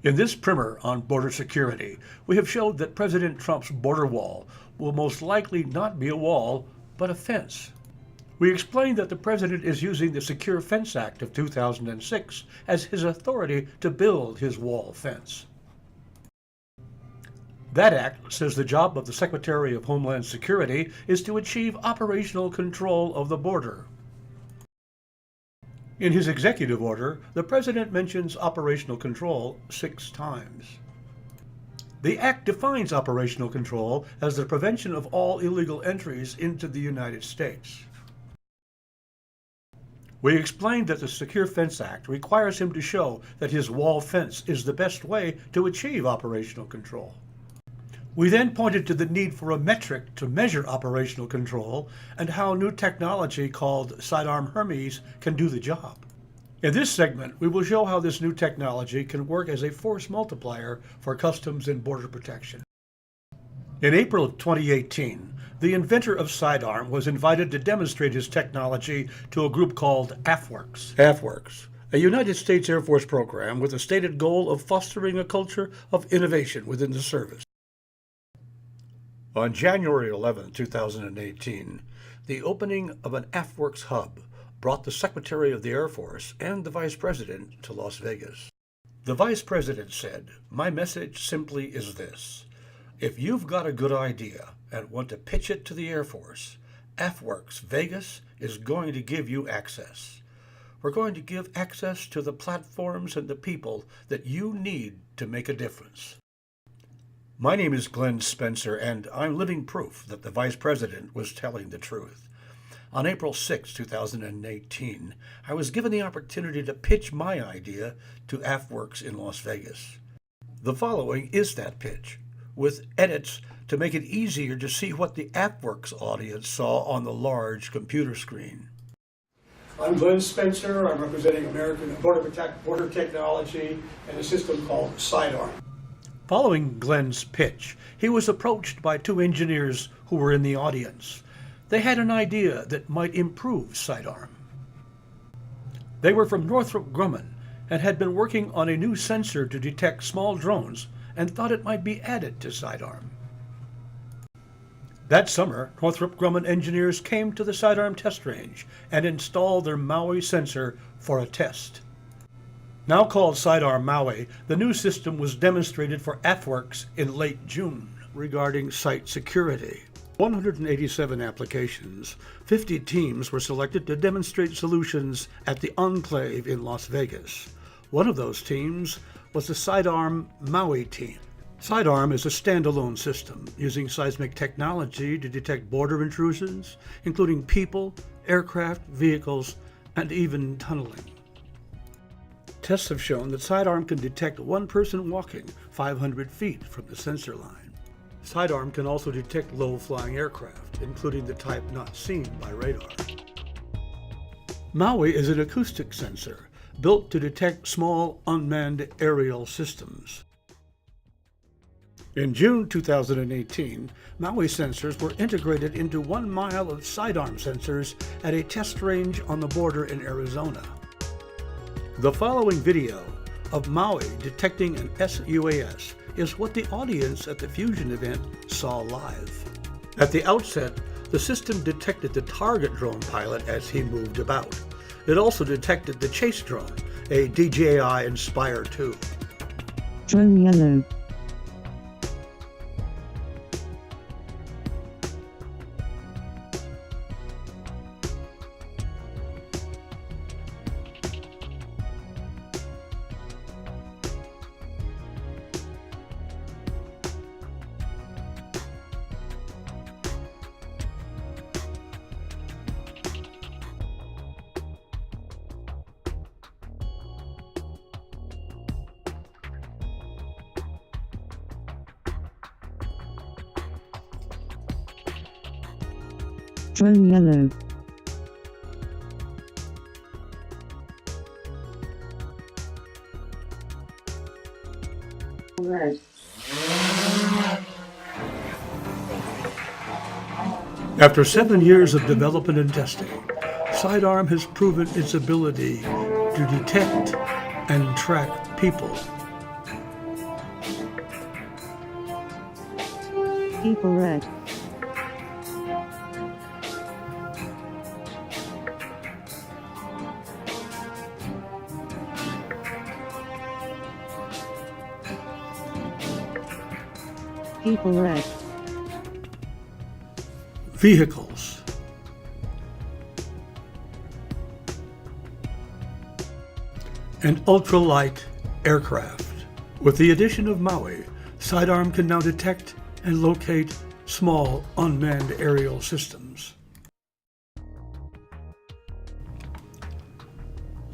In this primer on border security, we have showed that President Trump's border wall will most likely not be a wall, but a fence. We explained that the president is using the Secure Fence Act of 2006 as his authority to build his wall fence. That act says the job of the Secretary of Homeland Security is to achieve operational control of the border. In his executive order, the president mentions operational control 6 times. The act defines operational control as the prevention of all illegal entries into the United States. We explained that the Secure Fence Act requires him to show that his wall fence is the best way to achieve operational control. We then pointed to the need for a metric to measure operational control and how new technology called Seidarm Hermes can do the job. In this segment, we will show how this new technology can work as a force multiplier for customs and border protection. In April of 2018, the inventor of Seidarm was invited to demonstrate his technology to a group called AFWERX. AFWERX, a United States Air Force program with a stated goal of fostering a culture of innovation within the service. On January 11, 2018, the opening of an AFWERX hub brought the Secretary of the Air Force and the Vice President to Las Vegas. The Vice President said, "My message simply is this. If you've got a good idea and want to pitch it to the Air Force, AFWERX Vegas is going to give you access. We're going to give access to the platforms and the people that you need to make a difference." My name is Glenn Spencer, and I'm living proof that the Vice President was telling the truth. On April 6, 2018, I was given the opportunity to pitch my idea to AFWERX in Las Vegas. The following is that pitch, with edits to make it easier to see what the AFWERX audience saw on the large computer screen. I'm Glenn Spencer. I'm representing American Border Technology and a system called Seidarm. Following Glenn's pitch, he was approached by 2 engineers who were in the audience. They had an idea that might improve Seidarm. They were from Northrop Grumman and had been working on a new sensor to detect small drones and thought it might be added to Seidarm. That summer, Northrop Grumman engineers came to the Seidarm test range and installed their Maui sensor for a test. Now called Seidarm Maui, the new system was demonstrated for AFWERX in late June regarding site security. 187 applications, 50 teams were selected to demonstrate solutions at the Enclave in Las Vegas. One of those teams was the Seidarm Maui team. Seidarm is a standalone system using seismic technology to detect border intrusions, including people, aircraft, vehicles, and even tunneling. Tests have shown that Seidarm can detect one person walking 500 feet from the sensor line. Seidarm can also detect low-flying aircraft, including the type not seen by radar. Maui is an acoustic sensor built to detect small unmanned aerial systems. In June 2018, Maui sensors were integrated into 1 mile of Seidarm sensors at a test range on the border in Arizona. The following video of Maui detecting an SUAS is what the audience at the Fusion event saw live. At the outset, the system detected the target drone pilot as he moved about. It also detected the chase drone, a DJI Inspire 2. Drone yellow. Drone yellow. Red. After 7 years of development and testing, Seidarm has proven its ability to detect and track people. People red. People red. Vehicles. And ultralight aircraft. With the addition of Maui, Seidarm can now detect and locate small unmanned aerial systems.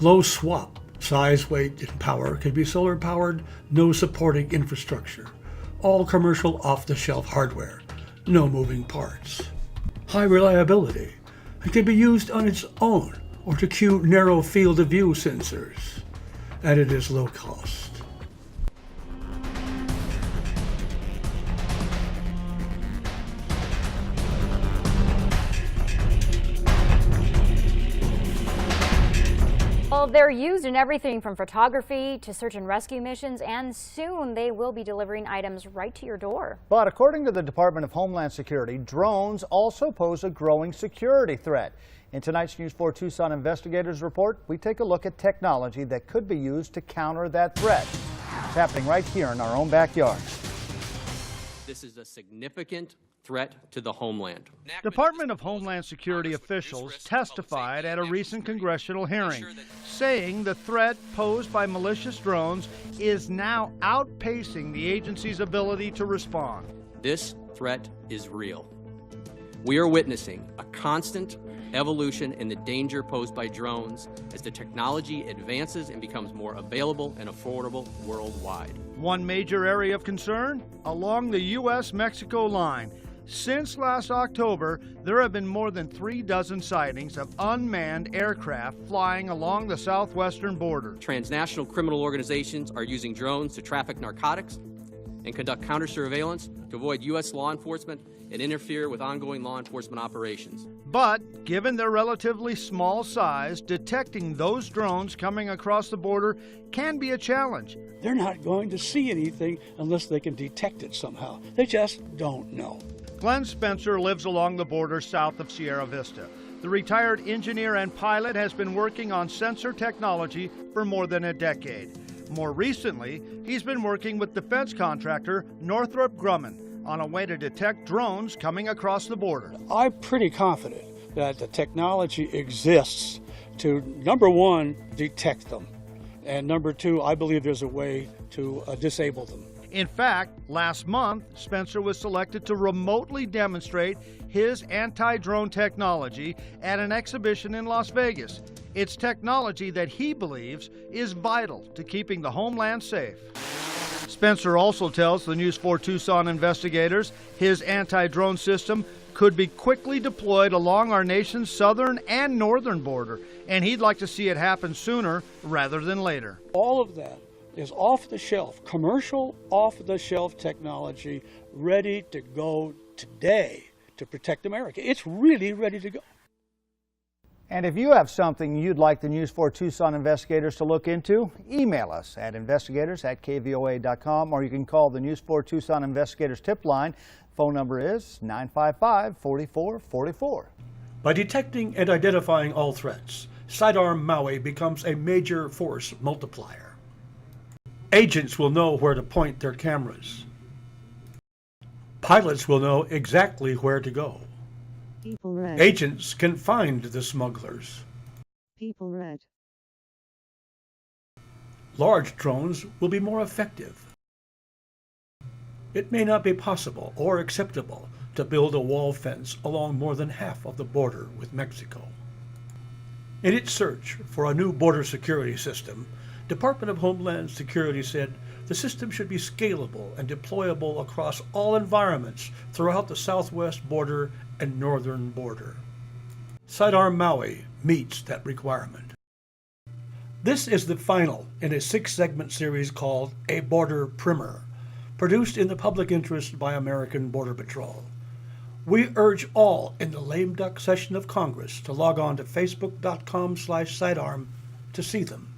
Low swap, size, weight, and power can be solar powered, no supporting infrastructure. All commercial off-the-shelf hardware, no moving parts. High reliability, and can be used on its own or to cue narrow field of view sensors. And it is low cost. Well, they're used in everything from photography to search and rescue missions, and soon they will be delivering items right to your door. But according to the Department of Homeland Security, drones also pose a growing security threat. In tonight's News 4 Tucson Investigators Report, we take a look at technology that could be used to counter that threat. It's happening right here in our own backyard. This is a significant threat to the homeland. Department of Homeland Security officials testified at a recent congressional hearing, saying the threat posed by malicious drones is now outpacing the agency's ability to respond. This threat is real. We are witnessing a constant evolution in the danger posed by drones as the technology advances and becomes more available and affordable worldwide. One major area of concern, along the U.S.-Mexico line. Since last October, there have been more than 36 sightings of unmanned aircraft flying along the southwestern border. Transnational criminal organizations are using drones to traffic narcotics and conduct counter-surveillance to avoid U.S. law enforcement and interfere with ongoing law enforcement operations. But given their relatively small size, detecting those drones coming across the border can be a challenge. They're not going to see anything unless they can detect it somehow. They just don't know. Glenn Spencer lives along the border south of Sierra Vista. The retired engineer and pilot has been working on sensor technology for more than a decade. More recently, he's been working with defense contractor Northrop Grumman on a way to detect drones coming across the border. I'm pretty confident that the technology exists to, number one, detect them. And number two, I believe there's a way to disable them. In fact, last month, Spencer was selected to remotely demonstrate his anti-drone technology at an exhibition in Las Vegas. It's technology that he believes is vital to keeping the homeland safe. Spencer also tells the News 4 Tucson investigators his anti-drone system could be quickly deployed along our nation's southern and northern border, and he'd like to see it happen sooner rather than later. All of that is off-the-shelf, commercial off-the-shelf technology ready to go today to protect America. It's really ready to go. And if you have something you'd like the News 4 Tucson investigators to look into, email us at investigators@kvoa.com, or you can call the News 4 Tucson investigators tip line. Phone number is 955-4444. By detecting and identifying all threats, Seidarm Maui becomes a major force multiplier. Agents will know where to point their cameras. Pilots will know exactly where to go. People red. Agents can find the smugglers. People red. Large drones will be more effective. It may not be possible or acceptable to build a wall fence along more than half of the border with Mexico. In its search for a new border security system, Department of Homeland Security said the system should be scalable and deployable across all environments throughout the southwest border and northern border. Seidarm Maui meets that requirement. This is the final in a 6-segment series called A Border Primer, produced in the public interest by American Border Patrol. We urge all in the lame duck session of Congress to log on to facebook.com/Seidarm to see them.